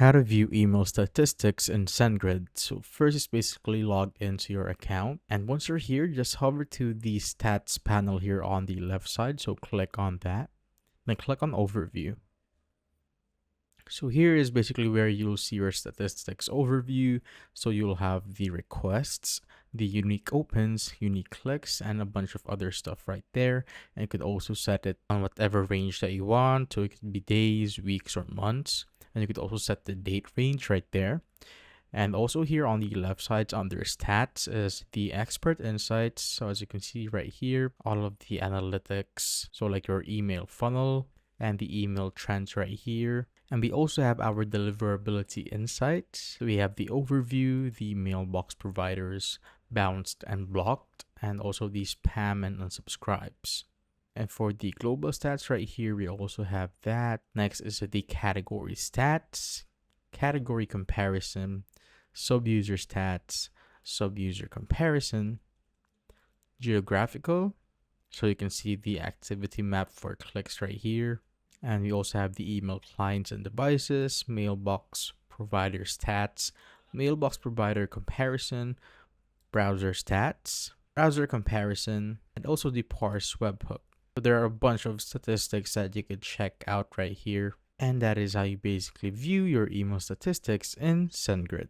How to view email statistics in SendGrid. So first is basically log into your account, and once you're here, just hover to the stats panel here on the left side. So click on that, then click on overview. So here is basically where you'll see your statistics overview. So you'll have the requests, the unique opens, unique clicks, and a bunch of other stuff right there. And you could also set it on whatever range that you want. So it could be days, weeks, or months. And you could also set the date range right there. And also here on the left side under stats is the expert insights. So as you can see right here, all of the analytics. So like your email funnel and the email trends right here. And we also have our deliverability insights. So we have the overview, the mailbox providers, bounced and blocked, and also the spam and unsubscribes. And for the global stats right here, we also have that. Next is the category stats, category comparison, sub-user stats, sub-user comparison, geographical. So you can see the activity map for clicks right here. And we also have the email clients and devices, mailbox provider stats, mailbox provider comparison, browser stats, browser comparison, and also the parse webhook. So there are a bunch of statistics that you could check out right here. And that is how you basically view your email statistics in SendGrid.